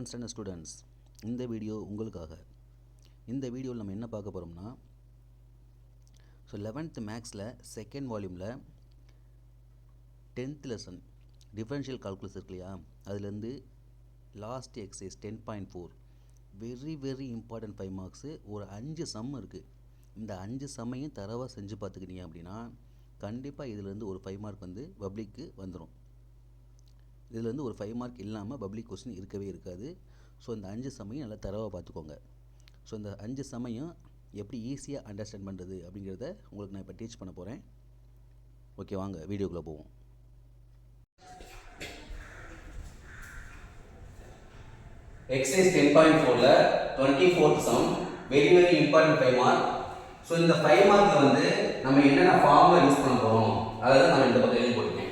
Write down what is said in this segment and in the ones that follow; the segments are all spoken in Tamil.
11th standard students, இந்த வீடியோ உங்களுக்காக. இந்த வீடியோவில் நம்ம என்ன பார்க்க போகிறோம்னா, ஸோ 11th மேக்ஸில் செகண்ட் வால்யூமில் 10th லெசன் டிஃபரன்ஷியல் கால்குலஸ் இருக்கு இல்லையா, அதுலேருந்து last exercise 10.4 very important 5 marks. ஒரு 5 சம் இருக்குது. இந்த 5 சம்மையும் தரவாக செஞ்சு பார்த்துக்கிட்டீங்க அப்படின்னா கண்டிப்பாக இதிலேருந்து ஒரு 5 மார்க் வந்து பப்ளிக்கு வந்துடும். இதிலேருந்து ஒரு 5 மார்க் இல்லாமல் பப்ளிக் கொஸ்டின் இருக்கவே இருக்காது. ஸோ இந்த 5 சமையும் நல்லா தரவாக பார்த்துக்கோங்க. ஸோ இந்த 5 சமையும் எப்படி ஈஸியாக அண்டர்ஸ்டாண்ட் பண்ணுறது அப்படிங்கிறத உங்களுக்கு நான் இப்போ டீச் பண்ண போகிறேன். ஓகே, வாங்க வீடியோக்குள்ளே போவோம். Exercise 10.4ல 24th sum very important 5 mark. So இந்த 5 மார்க்ல வந்து நம்ம என்னென்ன ஃபார்முலா யூஸ் பண்ண போகிறோம் அதை தான் நான் இந்த பக்கம் எழுதி போட்டுருக்கேன்.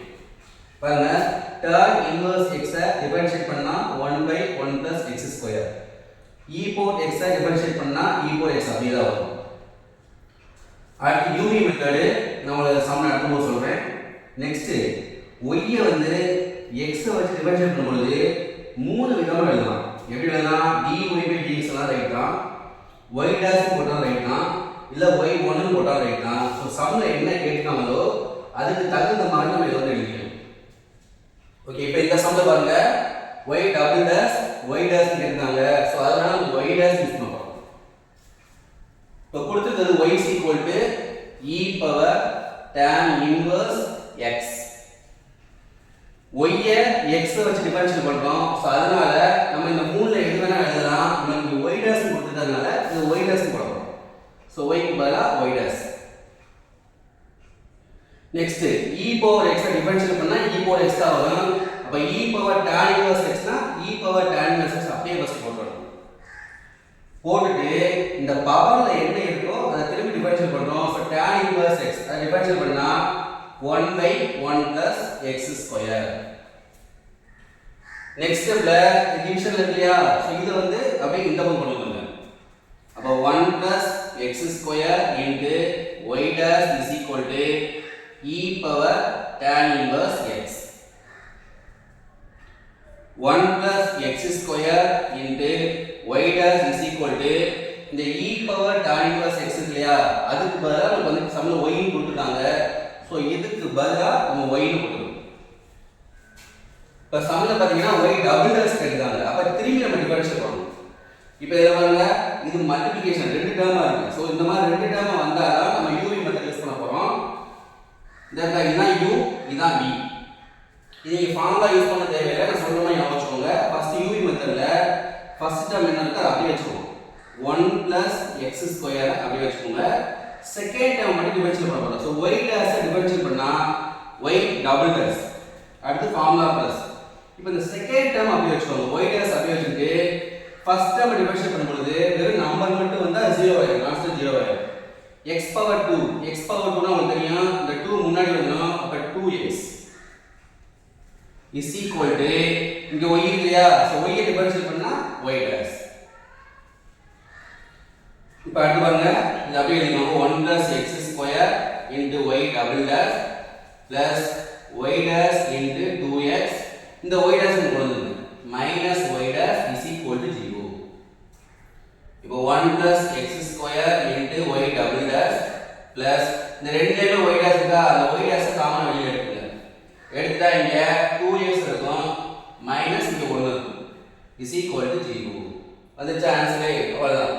பாருங்க, tan இன்வர்ஸ் x டிஃபரன்ஷியேட் பண்ணா 1/1 + x². e power x differentiate பண்ணா e power x அப்படியே தான் வரும். அடுத்து uv மெத்தட் நான் உங்களுக்கு சம் நடக்கும்போது சொல்றேன். நெக்ஸ்ட் y வந்து x வச்சு டிஃபரன்ஷியேட் பண்ணும்போது மூணு விதமா எழுதலாம். எப்படி எழுதலாம்? dy/dx எல்லாம் ரைட் தான், y டாஷ் போட்டா ரைட் தான், இல்ல y1 ன்னு போட்டா ரைட் தான். சோ சம்ல என்ன கேட்காங்களோ அதுக்கு தகுந்த மாதிரி நம்ம எழுத எழுதிக்கணும். ஓகே, இப்போ இந்த சம்ல பாருங்க, y double dash y dash கேட்காங்க. சோ அதனால y டாஷ் யூஸ் பண்றோம். இப்போ கொடுத்தது y e power tan inverse x. y x வச்சு டிஃபரன்ஷியேட் பண்றோம். சோ அதனால நம்ம இந்த மூணுல எது வேணா எழுதலாம். நமக்கு y டாஷ் கொடுத்ததனால இது y டாஷ் போடுறோம். சோ y க்கு பதிலா y dash. Next e power x differentiate பண்ணா e power x தான் வரும். அப்ப e power tan inverse x னா e power tan inverse x அப்படியே ஃபர்ஸ்ட் போட்டுறோம். போட்டுட்டு இந்த பவர்ல என்ன இருக்கோ அதை திருப்பி டிஃபரன்ஷியேட் பண்றோம். சோ tan inverse x அதை டிஃபரன்ஷியேட் பண்ணா 1/1 + x². நெக்ஸ்ட் ஸ்டெப்ல டிவிஷன் இருக்கு இல்லையா, சோ இது வந்து அப்படியே இந்த பக்கம் கொண்டு வந்துருங்க. அப்ப 1 + x² * y dash = e power tan inverse x. 1 + x² * y dash = இந்த e power tan inverse x இருக்கு இல்லையா, அதுக்கு பதிலா நமக்கு வந்து சம்ல y ன்னு கொடுத்துட்டாங்க. சோ இதுக்கு பதிலா நம்ம y ன்னு போடுறோம். இப்ப சம்ல பாத்தீங்கன்னா y டபுள் டாஷ் கேட்காங்க. அப்ப திரும்பி நம்ம டிஃபரன்ஷியேட் பண்ணனும். இப்போ இத பாருங்க, இது மல்டிப்ளிகேஷன் ரெண்டு டேர்மா இருக்கு. சோ இந்த மாதிரி ரெண்டு டேர்மா வந்தா தான் நம்ம uv மெத்தட் யூஸ் பண்ண போறோம். இதான் u, இதான் v. இது நீங்க ஃபார்முலா யூஸ் பண்ண தேவையில்லை, நான் சொல்ற மாதிரி ஞாபகம் வச்சுக்கோங்க. ஃபர்ஸ்ட் uv மெத்தட்ல ஃபர்ஸ்ட் டேர்ம் என்ன இருக்கு அப்படியே வச்சுக்கோங்க. 1 + x² அப்படியே வச்சுக்கோங்க. செகண்ட் டேர்ம் மட்டும் டிஃபரன்ஷியேட் பண்ண போறோம். சோ y டாஷ் டிஃபரன்ஷியேட் பண்ணா y டபுள் டாஷ், அடுத்து ஃபார்முலா பிளஸ். இப்போ இந்த செகண்ட் டேர்ம் அப்படியே வச்சுக்கோங்க. y டாஷ் அப்படியே வச்சிட்டு ஃபர்ஸ்ட் டேர்ம் டிஃபரன்ஷியேட் பண்ணும்போது வெறும் நம்பர் மட்டும் வந்தா 0 ஆயிடும், கான்ஸ்டன்ட் 0 ஆயிடும். x பவர் 2 னா உங்களுக்கு தெரியும், இந்த 2 முன்னாடி வரணும். அப்ப 2x is equal to இங்க y இல்லையா, சோ y ஐ டிஃபரன்ஷியேட் பண்ணா y டாஷ். இப்போ அடுத்து பாருங்க, இது அப்படியே எழுதிக்கோங்க. 1 + x² * y double dash plus y dash * 2x. இந்த y dash க்கு கொண்டு வந்துருங்க. minus y dash is equal to 0. இப்போ 1 + x² * y double dash plus இந்த ரெண்டுலயுமே y dash இருக்கா, அந்த y dash காமன் வெளிய எடுத்துங்க. எடுத்தா இங்க 2x இருக்கும், மைனஸ் இங்க 1 இருக்கும், is equal to 0. அதுக்கு ஆன்சரே அவ்வளவுதான்.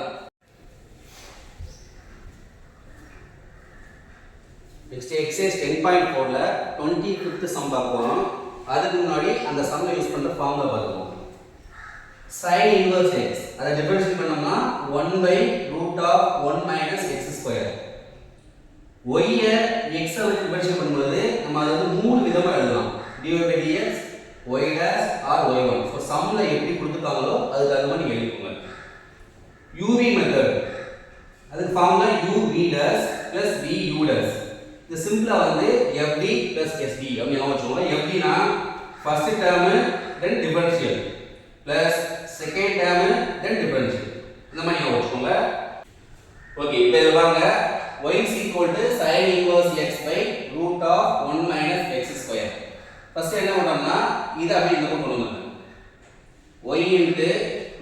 நெக்ஸ்ட் எக்ஸசைஸ் 10.4ல 25th சம் பார்ப்போம். அதுக்கு முன்னாடி அந்த சம்ல யூஸ் பண்ற ஃபார்முலா பார்ப்போம். sin inverse x அதை டிஃபரன்ஷியேட் பண்ணோம்னா 1/√1 - x². y ஐ x ஆல டிஃபரன்ஷியேட் பண்ணும்போது நம்ம அதை வந்து மூணு விதமா எழுதலாம். dy/dx, y dash or y1. So சம்ல எப்படி கொடுத்துட்டாங்களோ அதுக்கு அந்த மாதிரி எழுதிக்கோங்க. uv மெத்தட் அதுக்கு formula uv dash + vu dash. இது சிம்பிளா வந்து fd + sd அப்படி ஞாபகம் வச்சுக்கோங்க. fd னா ஃபர்ஸ்ட் டேர்ம் தென் டிஃபரன்ஷியல் பிளஸ் செகண்ட் டேர்ம் தென் டிஃபரன்ஷியல், இந்த மாதிரி ஞாபகம் வச்சுக்கோங்க. ஓகே, இப்போ இத பாருங்க, y is equal to sin inverse x/√1 - x². First என்ன பண்றோம்னா இத அப்படியே இந்த பக்கம் கொண்டு வந்துருங்க. y into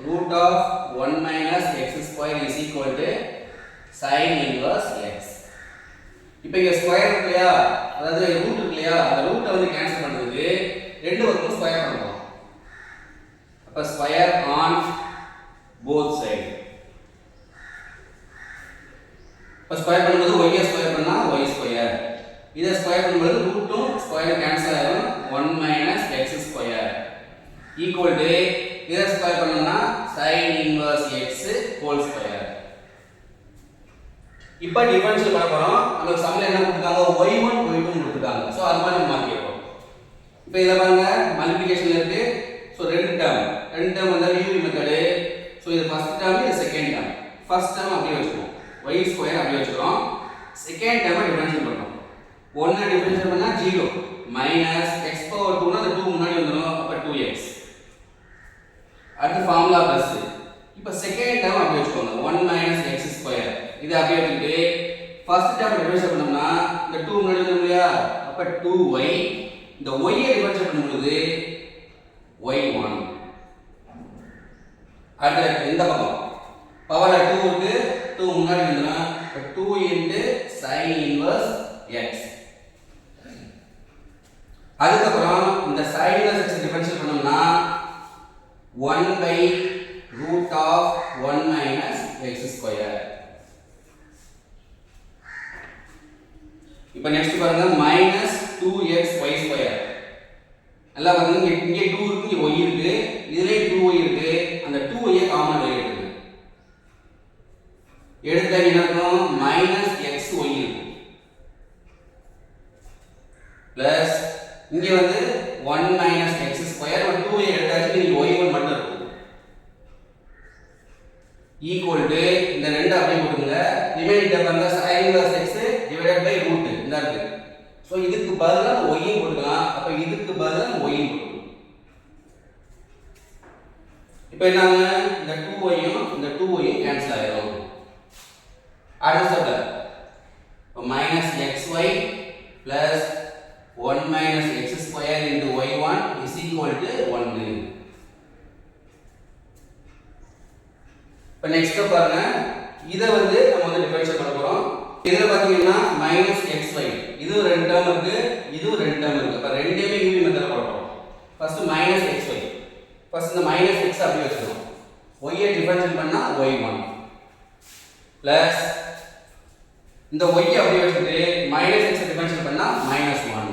root of 1 minus x square is equal to sin inverse x. இப்போ இங்க ஸ்கொயர் இருக்கு இல்லையா, அதாவது ரூட் இருக்கு இல்லையா, அந்த ரூட்டை வந்து கேன்சல் பண்றதுக்கு ரெண்டு பக்கமும் ஸ்கொயர் பண்ணலாம். அப்ப ஸ்கொயர் ஆன் போத் சைடு. இப்போ ஸ்கொயர் பண்ணும்போது y ஸ்கொயர் பண்ணா y ஸ்கொயர், இதை ஸ்கொயர் பண்ணும்போது ரூட்டும் ஸ்கொயரும் கேன்சல் ஆயிடும். 1 minus x square equal to இதை ஸ்கொயர் பண்ணோம்னா sin inverse x whole square. இப்போ டிஃபரன்ஷியல் பண்ண போறோம். நமக்கு சம்ல என்ன கொடுத்தாங்க, y1 y2 கொடுத்துட்டாங்க. சோ அது மாதிரி மாத்திடுறோம். இப்போ இத பாருங்க, மல்டிப்ளிகேஷன்ல இருக்கு. சோ ரெண்டு டேர்ம் வந்து யூவி மெத்தட். சோ இது ஃபர்ஸ்ட் டேர்ம், இது செகண்ட் டேர்ம். ஃபர்ஸ்ட் டேர்ம் அப்படியே வச்சுக்குவோம், y ஸ்கொயர் அப்படியே வச்சுக்கிறோம். செகண்ட் டேர்ம் டிஃபரன்ஷியல் பண்றோம். 1 டிஃபரன்ஷியல் பண்ணா 0 மைனஸ் x பவர் 2 னா அந்த 2 முன்னாடி வந்துரும். அப்ப 2x. அடுத்து ஃபார்முலா பிளஸ். இப்போ செகண்ட் டேர்ம் அப்படியே வச்சுக்கோங்க, 1 minus x ஸ்கொயர். இது அப்படியே வச்சுட்டு ஃபர்ஸ்ட் டேர்ம் டிஃபரன்ஷியேட் பண்ணோம்னா இந்த 2 முன்னாடி வரும் இல்லையா, அப்ப 2y. இந்த y ஐ டிஃபரன்ஷியேட் பண்ணும்போது y1. அடுத்து இந்த பக்கம் பவர்ல 2 இருக்கு, 2 முன்னாடி வந்துரும். அப்ப 2 into sin inverse x. அதுக்கப்புறம் இந்த sin inverse x டிஃபரன்ஷியேட் பண்ணோம்னா 1 by root of 1 minus x square. இப்போ நெக்ஸ்ட் பாருங்க, minus 2x y square. நல்லா பாருங்க, இங்க 2 இருக்கு, இங்க y இருக்கு, இதுலயே 2y இருக்கு. அந்த 2y ஐ காமனா வெளிய எடுங்க. எடுத்தா என்ன இருக்கும், minus xy இருக்கு. பிளஸ் இங்க வந்து 1 minus x square, 2y எடுத்தாச்சு, இங்க y1 மட்டும் இருக்கும். ஈக்குவல் டு இந்த ரெண்டு அப்படியே போடுங்க. ரிமைனிங் பாருங்க, sin inverse x divided by root இந்த இருக்கு. சோ இதுக்கு பதிலா y யும் போட்டுக்கலாம். அப்ப இதுக்கு பதிலா y யும் போட்டுக்கலாம். இப்போ என்னங்க, இந்த 2y யும் இந்த 2y யும் கேன்சல் ஆயிடும். அடுத்த step minus xy plus 1 minus x square into y1 is equal to 1. இப்போ நெக்ஸ்ட் பாருங்க, இத வந்து நம்ம வந்து டிஃபரன்ஷியேட் பண்ண போறோம். இதுல பாத்தீங்கன்னா -xy, இது ரெண்டு டேர்ம் இருக்கு, இது ரெண்டு டேர்ம் இருக்கு. அப்ப ரெண்டையுமே யூவி மெத்தட்ல போட போறோம். First -xy. ஃபர்ஸ்ட் இந்த -x அப்படியே வச்சுக்கணும். y ஐ டிஃபரன்ஷியேட் பண்ணா y1 பிளஸ் இந்த y ஐ அப்படியே வச்சுட்டு -x ஐ டிஃபரன்ஷியேட் பண்ணா -1.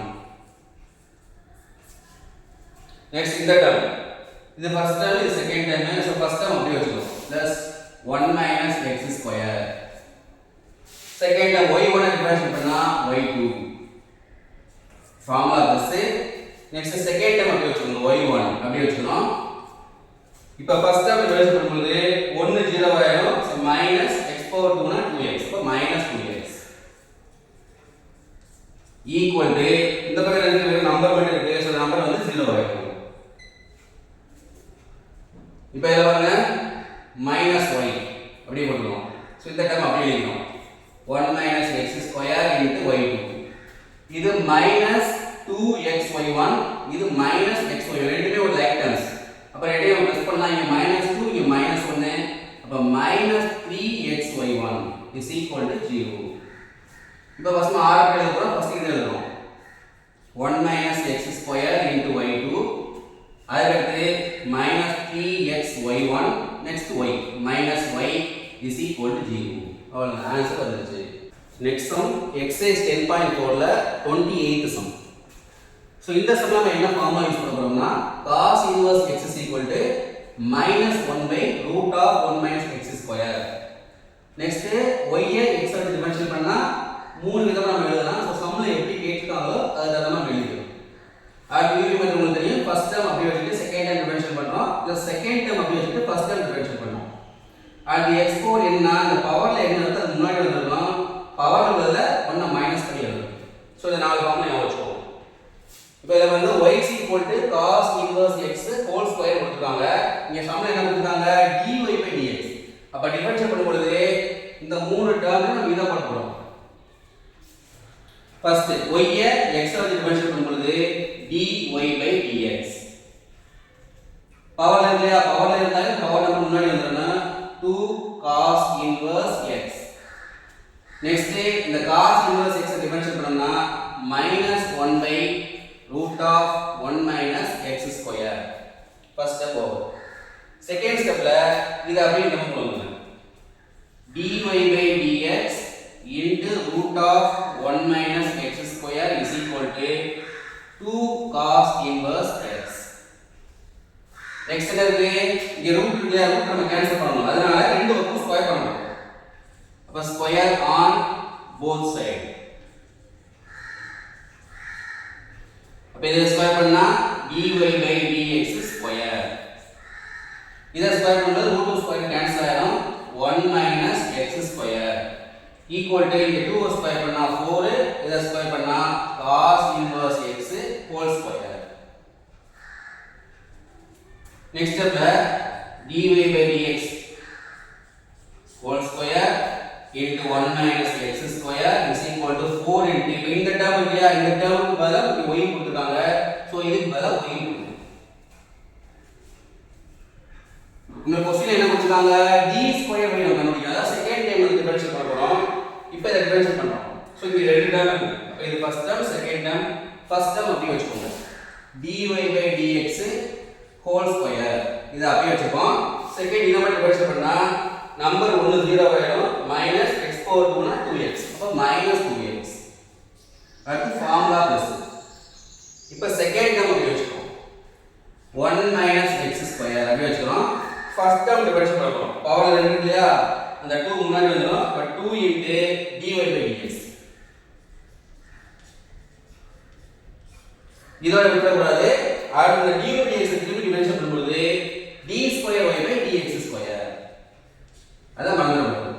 நெக்ஸ்ட் இந்த டேர்ம், இது ஃபர்ஸ்ட் டேர்ம், இது second term. So first term அப்படியே வச்சுக்கணும். Plus 1 minus x square. Second term y1 ஐ டிஃபரன்ஷியேட் பண்ணா y2. Formula plus. Next second term அப்படியே வச்சுக்கணும், y1 அப்படியே வச்சுக்கணும். இப்போ ஃபர்ஸ்ட் டேர்ம் டிஃபரன்ஷியேட் பண்ணும்போது 1 0 ஆயிடும். சோ minus x power 2 னா 2x. அப்ப minus 2x ஈக்குவல் டு இந்த பக்கம் ரெண்டு நம்பர் மட்டும் இருக்கு. சோ நம்பர் வந்து 0 ஆயிடும். இப்போ இத பாருங்க, minus y அப்படியே போட்டுறோம். சோ இந்த டேர்ம் அப்படியே எழுதிறோம், 1 minus x square into y2. இது minus 2xy1, இது minus xy, ரெண்டுமே ஒரு லைக் டேர்ம்ஸ். அப்ப ரெண்டையும் பிளஸ் பண்ணா இங்க -2, இங்க -1. அப்ப minus 3xy1 is equal to 0. இப்போ ஃபர்ஸ்ட் ஆர் எழுத போறோம். ஃபர்ஸ்ட் இது எழுதுறோம், 1 minus x square into y2. அதுக்கு minus 3xy1, next y, minus y is equal to 0. அவ்வளவுதான், ஆன்சர் வந்துருச்சு. நெக்ஸ்ட் சம் எக்ஸர்சைஸ் 10.4 ல 28th சம். சோ இந்த சம்ல நம்ம என்ன ஃபார்முலா யூஸ் பண்ண போறோம்னா cos inverse x is equal to -1 by root of 1 minus x square. Next y I x ஆல டிஃபரன்ஷியேட் பண்ணா மூணு விதமா நம்ம எழுதலாம். சோ சம்ல எப்படி கேட்காங்களோ அத நம்ம எழுதிக்கலாம். அடுத்து யூவி மெத்தட் உங்களுக்கு தெரியும். ஃபர்ஸ்ட் டேர்ம் அப்படியே வச்சிட்டு செகண்ட் டேர்ம் டிஃபரன்ஷியேட் பண்றோம். பிளஸ் செகண்ட் டேர்ம் அப்படியே வச்சிட்டு ஃபர்ஸ்ட் டேர்ம் டிஃபரன்ஷியேட் பண்றோம். அடுத்து x4 என்ன, இந்த பவர்ல என்ன இருக்கோ அது முன்னாடி வந்துரும். பவர்ல உள்ளத 1 மைனஸ் பண்ணி எழுதணும். சோ இத நாலு ஃபார்முலா ஞாபகம் வச்சுக்கோங்க. இப்போ இத வந்து y cos inverse x whole square கொடுத்துட்டாங்க. இங்க சம்ல என்ன கொடுத்தாங்க, dy by dx. அப்ப டிஃபரன்ஷியேட் பண்ணும்போது இந்த மூணு டேர்ம் நம்ம இத போட போறோம். ஃபர்ஸ்ட் y ஐ x ஆல டிஃபரன்ஷியேட் பண்ணும்போது dy by dx. பவர்ல இல்லையா, பவர்ல இருந்தாலே பவர் நம்பர் முன்னாடி வந்துடணும். 2 cos inverse x. நெக்ஸ்ட் இந்த cos inverse x டிஃபரன்ஷியேட் பண்ணோம்னா -1 by root of 1 minus x square. First step over. Second ஸ்டெப்ல இத அப்படியே நம்ம போடுங்க. dy by dx into root of 1 minus x square is equal to 2 cos inverse x. Next இருக்கு இங்க ரூட் இல்லையா, ரூட் நம்ம கேன்சல் பண்ணனும். அதனால ரெண்டு பக்கம் ஸ்கொயர் பண்ணனும். அப்ப ஸ்கொயர் ஆன் both side. அப்ப இத ஸ்கொயர் பண்ணா dy by dx ஸ்கொயர். இத ஸ்கொயர் பண்ணா ரூட் ஸ்கொயர் கேன்சல் ஆயிடும். 1 minus x square equal to இங்க 2 ஸ்கொயர் பண்ணா 4, இத ஸ்கொயர் பண்ணா cos inverse x whole square. Next step dy by dx whole square into 1 minus x square is equal to 4 into இந்த டேர்ம் இல்லையா, இந்த டேர்முக்கு பதிலா y கொடுத்துட்டாங்க. சோ இதுக்கு பதிலா y கொடுக்கணும். இந்த क्वेश्चन என்ன கொடுத்தாங்க, d ஸ்கொயர் y நம்ம கண்டுபிடிக்கணும். அத செகண்ட் டைம் வந்து டிஃபரன்ஷியேட் பண்ண போறோம். இப்போ இத டிஃபரன்ஷியேட் பண்றோம். சோ இங்க ரெண்டு டேர்ம் இருக்கு. அப்ப இது first term, second term. First term அப்படியே வெச்சுக்கோங்க. dy by dx whole square இத அப்படியே வெச்சுப்போம். செகண்ட் இத மட்டும் டிஃபரன்ஷியேட் பண்ணா நம்பர் 1 0 ஆயிடும். minus x power 2 னா 2x. அப்ப minus 2x. அடுத்து ஃபார்முலா பிளஸ். இப்போ செகண்ட் டேர்ம் அப்படியே வெச்சுப்போம். 1 minus x square அப்படியே வெச்சுறோம். ஃபர்ஸ்ட் டேர்ம் டிஃபரன்ஷியேட் பண்றோம். பவர் 2 இல்லையா, அந்த 2 முன்னாடி வந்துரும். அப்ப 2 into dy by dx. இதோட விட்டுற கூடாது. அடுத்து dy by dx திருப்பி டிஃபரன்ஷியேட் பண்ணும்போது d square y by dx square. அத மறந்துடக்கூடாது.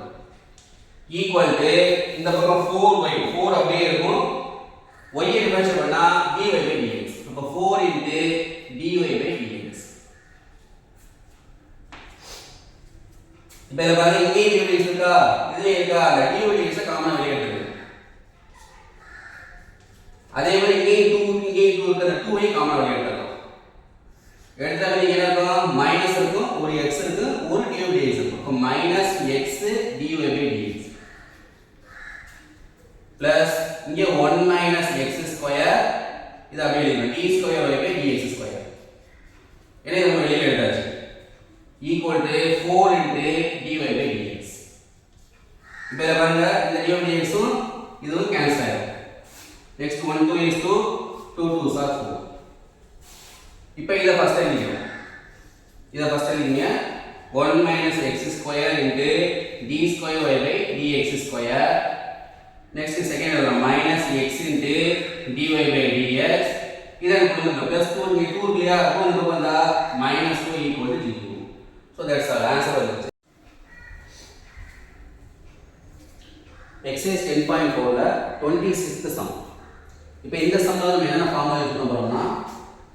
ஈக்குவல் டு இந்த பக்கம் 4y, 4 அப்படியே இருக்கும். y ஐ டிஃபரன்ஷியேட் பண்ணா dy by dx. அப்ப 4 into dy by dx. இப்போ இத பாருங்க, இங்கே dy by dx இருக்கா, இதுல இருக்கா, அந்த dy by dx காமனா வெளிய எடுத்துங்க. அதே மாதிரி இங்கே 2 இருக்க, அந்த 2 ஐ காமனா வெளிய எடுத்துங்க. எடுத்தாலே இங்க என்ன இருக்கும், மைனஸ் இருக்கும், ஒரு x இருக்கு, ஒரு dy by dx இருக்கும். அப்ப minus x dy by dx plus இங்க 1 மைனஸ் x ஸ்கொயர், இது அப்படியே எழுதணும், d square y by dx square. இதை நம்ம வெளியில எடுத்தாச்சு. Equal to 4 into dy by dx. இப்போ இத பாருங்க, இந்த dy by dx உம் இதுவும் கேன்சல் ஆயிடும். Next 1 2 is 2, 2 2s are 4. இப்போ இத ஃபர்ஸ்ட் எழுதிங்க. இத ஃபர்ஸ்ட் எழுதிங்க. 1 minus x square into d square y by dx square. Next second எழுதலாம், minus x into dy by dx. இதான் கொடுங்க. plus 2 இங்க 2 இல்லையா, 2 இங்க வந்தா minus 2 equal to 0. So that's our answer. Exercise 10.4 ல 26th sum. இப்போ இந்த சம்ல நம்ம என்ன ஃபார்முலா யூஸ் பண்ண போறோம்னா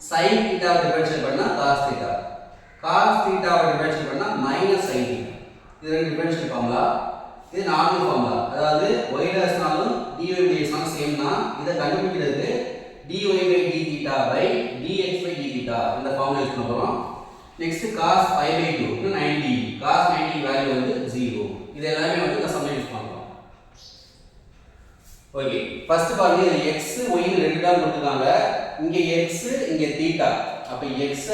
sin theta டிஃபரன்ஷியேட் பண்ணா cos theta, cos theta differentiate பண்ணா minus sin theta. இது ரெண்டு டிஃபரன்ஷியல் ஃபார்முலா. இது நார்மல் ஃபார்முலா. அதாவது y னாலும் dy by dx னாலும் சேம் தான். இத கண்டுபிடிக்கிறதுக்கு dy by d theta by dx by d theta இந்த ஃபார்முலா யூஸ் பண்ண போறோம். நெக்ஸ்ட் cos pi by 2 க்கு 90, cos 90 வேல்யூ வந்து 0. இது எல்லாமே வந்து இந்த சம்ல யூஸ் பண்றோம். ஓகே, ஃபர்ஸ்ட் பாருங்க, இது x y ன்னு ரெண்டு டேர்ம் கொடுத்துட்டாங்க. இங்க x இங்க θ. அப்ப x θ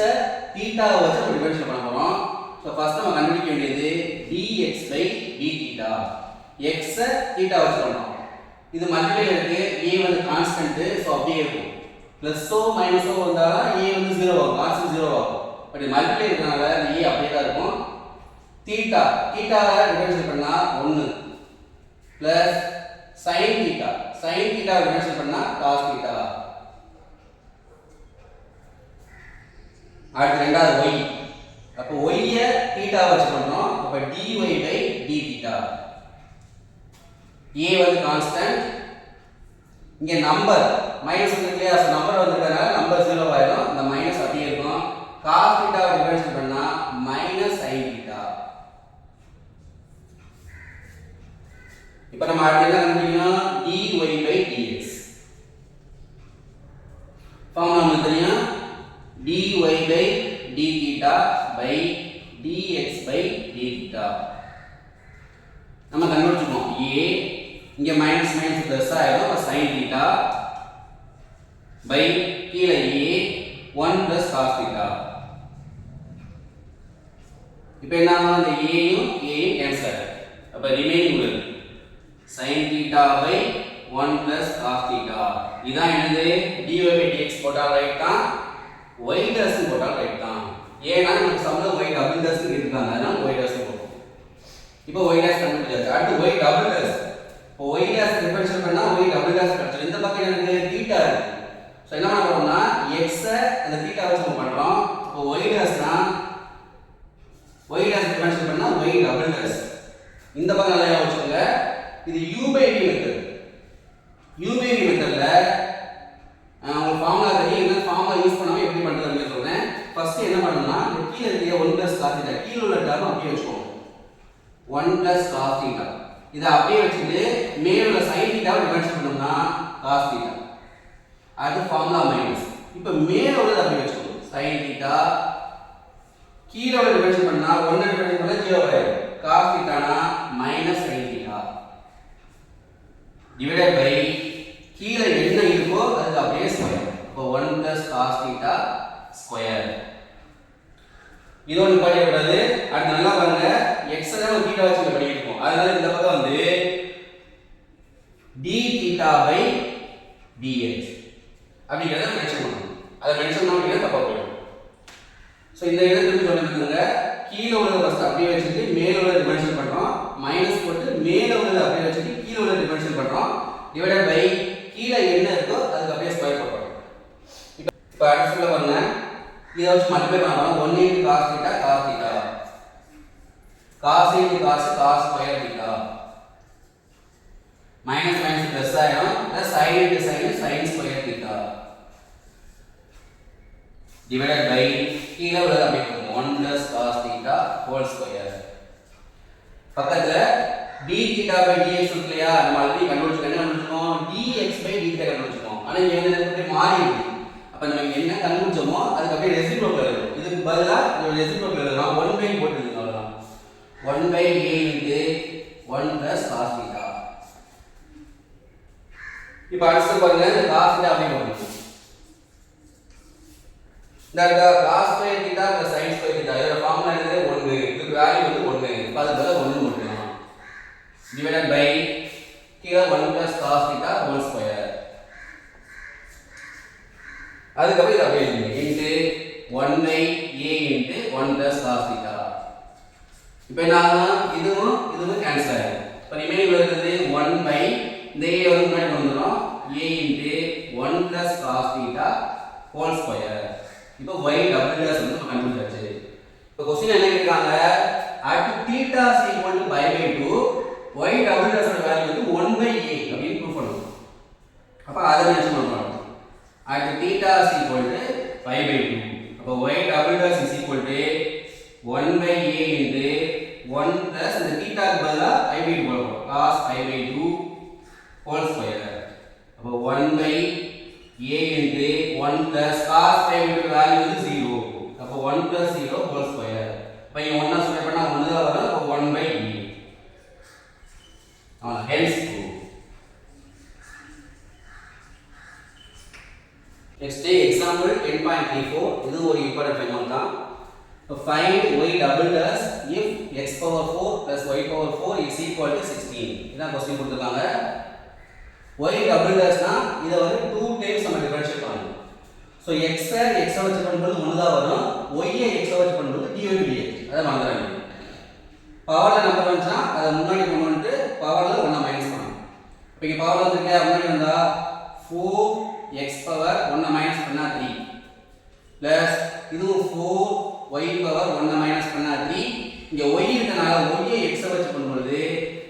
வச்சு நம்ம டிஃபரன்ஷியேட் பண்ண போறோம். சோ ஃபர்ஸ்ட் நம்ம கண்டுபிடிக்க வேண்டியது dx by dθ. x θ வச்சு பண்ணோம். இது மல்டிப்ளை இருக்கு, a வந்து கான்ஸ்டன்ட், சோ அப்படியே இருக்கும். பிளஸோ மைனஸோ வந்தா a வந்து 0 ஆகும், கான்ஸ்டன்ட் 0 ஆகும். பட் மல்டிப்ளை இருக்கனால இந்த a அப்படியே தான் இருக்கும். θ டிஃபரன்ஷியேட் பண்ணா 1 plus sin theta, sin theta differentiate பண்ணா cos theta. அடுத்து ரெண்டாவது y. அப்ப y ய θ வச்சு பண்றோம். அப்ப dy by dθ. a வந்து கான்ஸ்டன்ட். இங்க நம்பர் மைனஸ் இருக்குல்லையா, சோ நம்பர் வந்திருக்கனால நம்பர் 0 ஆயிடும். இந்த மைனஸ் அப்படியே இருக்கும். cos theta டிஃபரன்ஷியேட் பண்ணா minus sin theta. இப்போ நம்ம அடுத்து என்ன கண்டுபிடிக்கணும், dy by dx. ஃபார்முலா நமக்கு தெரியும், dy by d theta by dx by d theta. நம்ம கண்டுபிடிச்சிருக்கோம் a இங்க மைனஸ் மைனஸ் பிளஸ் ஆயிடும் அப்ப sin theta by கீழ a 1 plus cos theta. இப்போ என்ன ஆகும் அந்த a யும் a யும் கேன்சல் ஆயிடும் அப்ப ரிமைனிங் உள்ளது sin theta by 1 plus cos theta. இதான் என்னது dy by dx போட்டால் ரைட் தான் y dash போட்டால் ரைட் தான். ஏன்னா நமக்கு சம்ல y டபுள் dash கேட்டிருக்காங்க அதனால y dash போடுறோம். இப்போ y dash கண்டுபிடிச்சாச்சு. அடுத்து y டபுள் dash. இப்போ y dash டிஃபரன்ஷியேட் பண்ணா y டபுள் dash கிடைச்சிடும். இந்த பக்கம் எனக்கு தீட்டா இருக்கு. சோ என்ன பண்ண போறோம்னா x அந்த தீட்டா வச்சு நம்ம பண்றோம். இப்போ y dash னா y dash டிஃபரன்ஷியேட் பண்ணா y டபுள் dash. இந்த பக்கம் நல்லா யோசிச்சுங்க. இது u by v method. u by v மெத்தட்ல உங்களுக்கு ஃபார்முலா தெரியும். என்ன ஃபார்முலா யூஸ் பண்ணாம எப்படி பண்றதுன்னு சொல்றேன். ஃபர்ஸ்ட் என்ன பண்ணனும்னா இந்த கீழ இருக்க 1 plus cos theta கீழ உள்ள டேர்ம் அப்படியே வெச்சுக்கோங்க. 1 plus cos theta இத அப்படியே வச்சிட்டு மேல உள்ள sin theta டிஃபரன்ஷியேட் பண்ணோம்னா cos theta. அது ஃபார்முலா மைனஸ். இப்போ மேல உள்ளத அப்படியே வெச்சுக்கோங்க. sin theta கீழ உள்ள டிஃபரன்ஷியேட் பண்ணா 1 டிஃபரன்ஷியேட் பண்ணா 0 ஆயிடும். cos theta னா minus sin theta divided by கீழ என்ன இருக்கோ அதுக்கு அப்படியே ஸ்கொயர். அப்போ 1 plus cos theta ஸ்கொயர். இதோட படிக்க கூடாது. அடுத்து நல்லா பாருங்க x தான் ஒரு தீட்டா வச்சு படிக்கிறோம். அதனால இந்த பக்கம் வந்து d theta by dx அப்படிங்கறத மென்ஷன் பண்ணனும். அத மென்ஷன் பண்ணா தப்பா போயிடும். சோ இந்த இத திருப்பி சொல்லிருக்கீங்க. கீழ உள்ளத ஃபர்ஸ்ட் அப்படியே வச்சிட்டு மேல உள்ளத டிஃபரன்ஷியேட் பண்றோம். மைனஸ் போட்டு மேல உள்ளத அப்படியே வச்சிட்டு கீழ உள்ளத டிஃபரன்ஷியேட் பண்றோம். டிவைடட் பை கீழ என்ன இருக்கோ அதுக்கு அப்படியே ஸ்கொயர் போடுறோம். இப்போ அடுத்து பாருங்க இத வச்சு மல்டிப்ளை பண்ணலாம். 1 into cos theta cos theta cos into cos cos square theta minus minus plus ஆயிடும் plus sin into sin sin square theta divided by கீழ உள்ளத அப்படியே போடுங்க 1 plus cos theta whole square. பக்கத்துல d theta by dx இருக்குலையா நம்ம ஆல்ரெடி கண்டுபிடிச்சோம். என்ன கண்டுபிடிச்சோம் dx by d theta கண்டுபிடிச்சோம். ஆனா இங்க வந்து அப்படியே மாறி இருக்கு. அப்ப நம்ம என்ன கண்டுபிடிச்சோமோ அதுக்கு அப்படியே ரெசிப்ரோக்கல் எழுதுறோம். இதுக்கு பதிலா இந்த ரெசிப்ரோக்கல் எழுதலாம் 1 by போட்டுங்க அவ்வளவுதான். 1 by a into 1 plus cos theta. இப்போ அடுத்து பாருங்க இந்த cos theta அப்படியே போடுங்க. இந்த cos square theta plus sin square theta இதோட ஃபார்முலா என்னது 1. இதுக்கு வேல்யூ வந்து 1. அப்ப அது பதிலா 1 போட்டுக்கலாம். divided by here 1 plus cos theta whole square. அதுக்கப்புறம் இத அப்படியே எழுதுங்க into 1 by a into 1 plus cos theta. இப்போ என்ன இதுவும் கேன்சல் ஆயிடும். இப்போ ரிமைனிங் வருது 1 by இந்த a வந்து முன்னாடி வந்துரும் a into 1 plus cos theta whole square. இப்போ y double dash வந்து நம்ம கண்டுபிடிச்சாச்சு. இப்போ क्वेश्चन என்ன கேக்குறாங்க at theta is equal to pi by 2 y double dash ஓட வேல்யூ வந்து 1 by a அப்படினு ப்ரூவ் பண்ணனும். அப்ப அத மென்ஷன் பண்ணனும். at theta is equal to pi by 2 அப்ப y double dash is equal to 1 by a into 1 plus இந்த theta க்கு பதிலா pi by 2 போடுறோம் cos pi by 2 whole square. அப்ப 1 by a into 1 plus cos pi by 2 value வந்து 0. அப்ப 1 plus 0 whole square. அப்ப இங்க 1 ஆ ஸ்ப்ரெட் பண்ணா 1 தான் வரும். அப்ப 1 by a hence true. Next example 10.34 இது ஒரு இம்பார்ட்டன்ட் ஃபைனல் தான். Find y double dash if x power 4 plus y power 4 is equal to 16. இதான் क्वेश्चन கொடுத்திருக்காங்க. y double dash னா இத வந்து 2 டைம்ஸ் நம்ம டிஃபரன்ஷியேட் பண்ணனும். சோ x x வச்சு பண்ணும்போது 1 தான் வரும். y x வச்சு பண்ணும்போது dy by dx. அத மறந்துடாதீங்க. பவர்ல நம்பர் வந்துச்சா அத முன்னாடி கொண்டு வந்து பவர்ல 1 மைனஸ் பண்ணனும். இப்போ இங்க பவர்ல வந்துட்டே முன்னாடி வந்தா 4x பவர் 1 மைனஸ் பண்ணா 3 பிளஸ் இது 4y பவர் 1 மைனஸ் பண்ணா 3. இங்க y இருக்கனால y x வச்சு பண்ணும்போது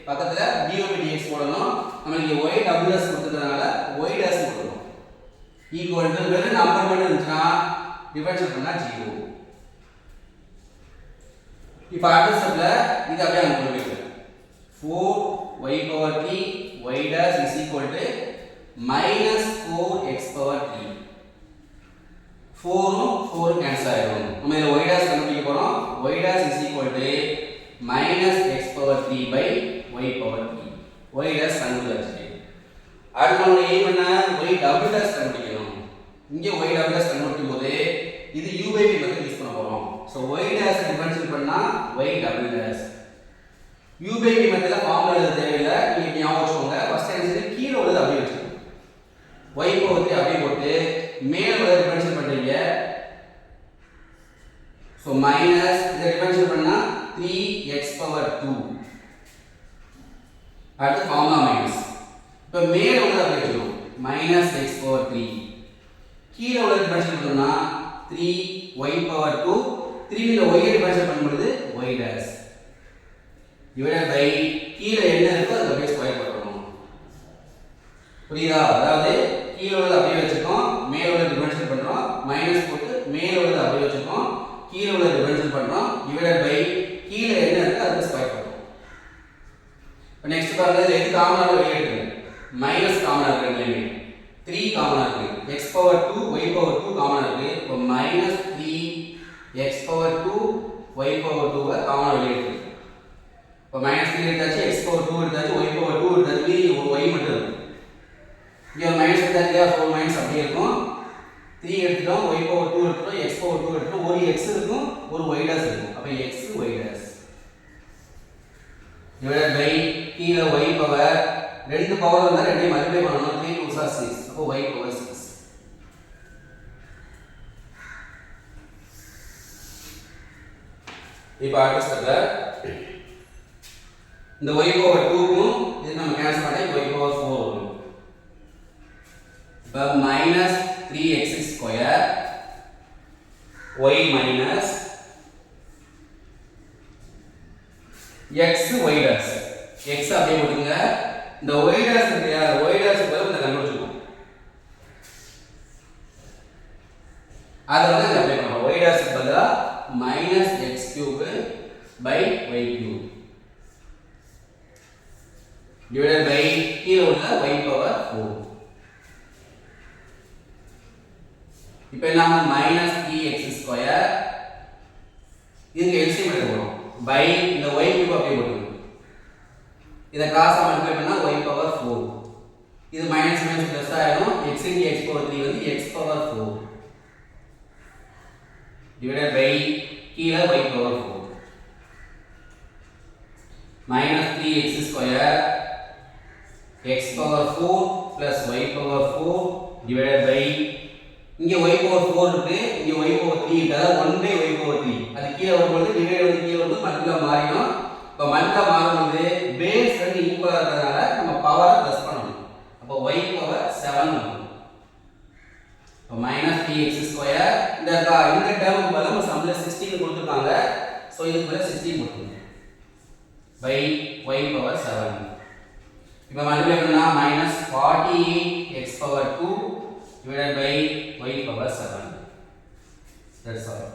பக்கத்துல dy by dx போடணும். நம்ம இங்க y double dash கொடுத்ததனால y dash போடணும். ஈக்குவல் டு வெறும் நம்பர் மட்டும் இருந்துச்சுனா டிவைட் பண்ணா 0. இப்போ அடுத்த ஸ்டெப்ல இது அப்படியே அங்க கொண்டு போயிடு 4y power 3 y dash is equal to minus 4x power 3. 4ம் 4 cancel ஆயிடும். நம்ம இத y dash கண்டுபிடிக்க போறோம். y dash is equal to minus x power 3 by y power 3. y dash கண்டுபிடிச்சாச்சு. அடுத்து நம்ம aim என்ன? y double dash கண்டுபிடிக்கணும். இங்க y double dash கண்டுபிடிக்கும் போது இது u by v method use பண்ண போறோம். சோ y dash டிஃபரன்ஷியேட் பண்ணா y double dash. u by v மெத்தட்ல ஃபார்முலா எழுத தேவையில்லை. நீங்க ஞாபகம் வச்சுக்கோங்க. ஃபர்ஸ்ட் ஆன்சர் கீழ உள்ளது அப்படியே வச்சுக்கோங்க. y power 3 அப்படியே போட்டு மேல உள்ளத டிஃபரன்ஷியேட் பண்றீங்க. சோ மைனஸ் இத டிஃபரன்ஷியேட் பண்ணா 3x power 2. அடுத்து ஃபார்முலா மைனஸ். இப்ப மேல உள்ளத அப்படியே வச்சுக்கணும். minus x power 3. கீழ உள்ளத டிஃபரன்ஷியேட் பண்ணா 3y power 2. 3 ல y ஐ டிஃபரன்ஷியேட் பண்ணும்போது y dash divided by கீழ என்ன இருக்கோ அதை அப்படியே ஸ்கொயர் பண்ணணும். புரியுதா? அதாவது கீழ உள்ளத அப்படியே வச்சிருக்கோம், மேல உள்ளத டிஃபரன்ஷியேட் பண்றோம், மைனஸ் போட்டு மேல உள்ளத அப்படியே வச்சிருக்கோம், கீழ உள்ளத டிஃபரன்ஷியேட் பண்றோம், divided by கீழ என்ன இருக்கோ அதை ஸ்கொயர் பண்றோம். இப்போ நெக்ஸ்ட் பாருங்க, இது எது காமனா வெளிய எடுங்க. மைனஸ் காமனா இருக்கு லிமிட். 3 காமனா இருக்கு. x power 2 y power 2 காமனா இருக்கு. இப்போ minus 3 x power 2 y power 2 காமனா வெளிய எடுங்க. இப்போ minus 3 எடுத்தாச்சு, x power 2 எடுத்தாச்சு, y power 2 எடுத்தாச்சு, மீதி y மட்டும் இருக்கு. இங்க மைனஸ் எடுத்தாச்சு, 4 மைனஸ் அப்படியே இருக்கும். 3 எடுத்துட்டோம், y power 2 எடுத்துட்டோம், x power 2 எடுத்துட்டோம், ஒரு x இருக்கும், ஒரு y dash இருக்கும். அப்ப x y dash divided by கீழ y பவர் ரெண்டு பவர் வந்தா ரெண்டையும் மல்டிப்ளை பண்ணனும். 3 2 are 6. அப்ப y பவர் 6. இப்போ அடுத்த ஸ்டெப்ல இந்த y பவர் 2 க்கும் இது நம்ம கேன்சல் பண்ணா y பவர் 4 வரும். இப்ப minus 3x square y minus x y dash. x அப்படியே போடுங்க. இந்த y dash இருக்குயா, y dash பதிலா இந்த கண்டுபிடிச்சுக்கோம். அத வந்து அப்ளை பண்ணலாம். y dash பதிலா minus x cube by y cube divided by கீழ உள்ள y power 4. இப்போ நாம minus 3x square இதுக்கு LCM எடுக்க போறோம். by இந்த y cube அப்படியே போடுங்க. இத cos மல்டிப்ளை பண்ணா y power 4. இது மைனஸ் மைனஸ் பிளஸ் ஆயிடும். x into x power 3 வந்து x power 4 divided by கீழ y power 4 minus 3x square x power 4 plus y power 4 divided by இங்க y power 4 இருக்கு, இங்க y power 3 இருக்கு. அதாவது 1 by y power 3. அது கீழ வரும்போது டிவைட் வந்து கீழ வந்து மல்டிப்ளை மாறிடும். இப்ப மல்டிப்ளை மாறும்போது பேஸ் ரெண்டு ஈக்குவலா இருக்கறதால நம்ம பவரை பிளஸ் பண்ணணும். அப்ப y power 7 வரும். அப்ப -3x ஸ்கொயர் இந்த டேர்முக்கு பதிலா நம்ம சம்ல 16 கொடுத்திருக்காங்க. சோ இதுக்கு பதிலா 16 போட்டுருங்க. by y power 7. இப்போ மல்டிப்ளை பண்ணா -48x power 2 divided by y power 7. That's all.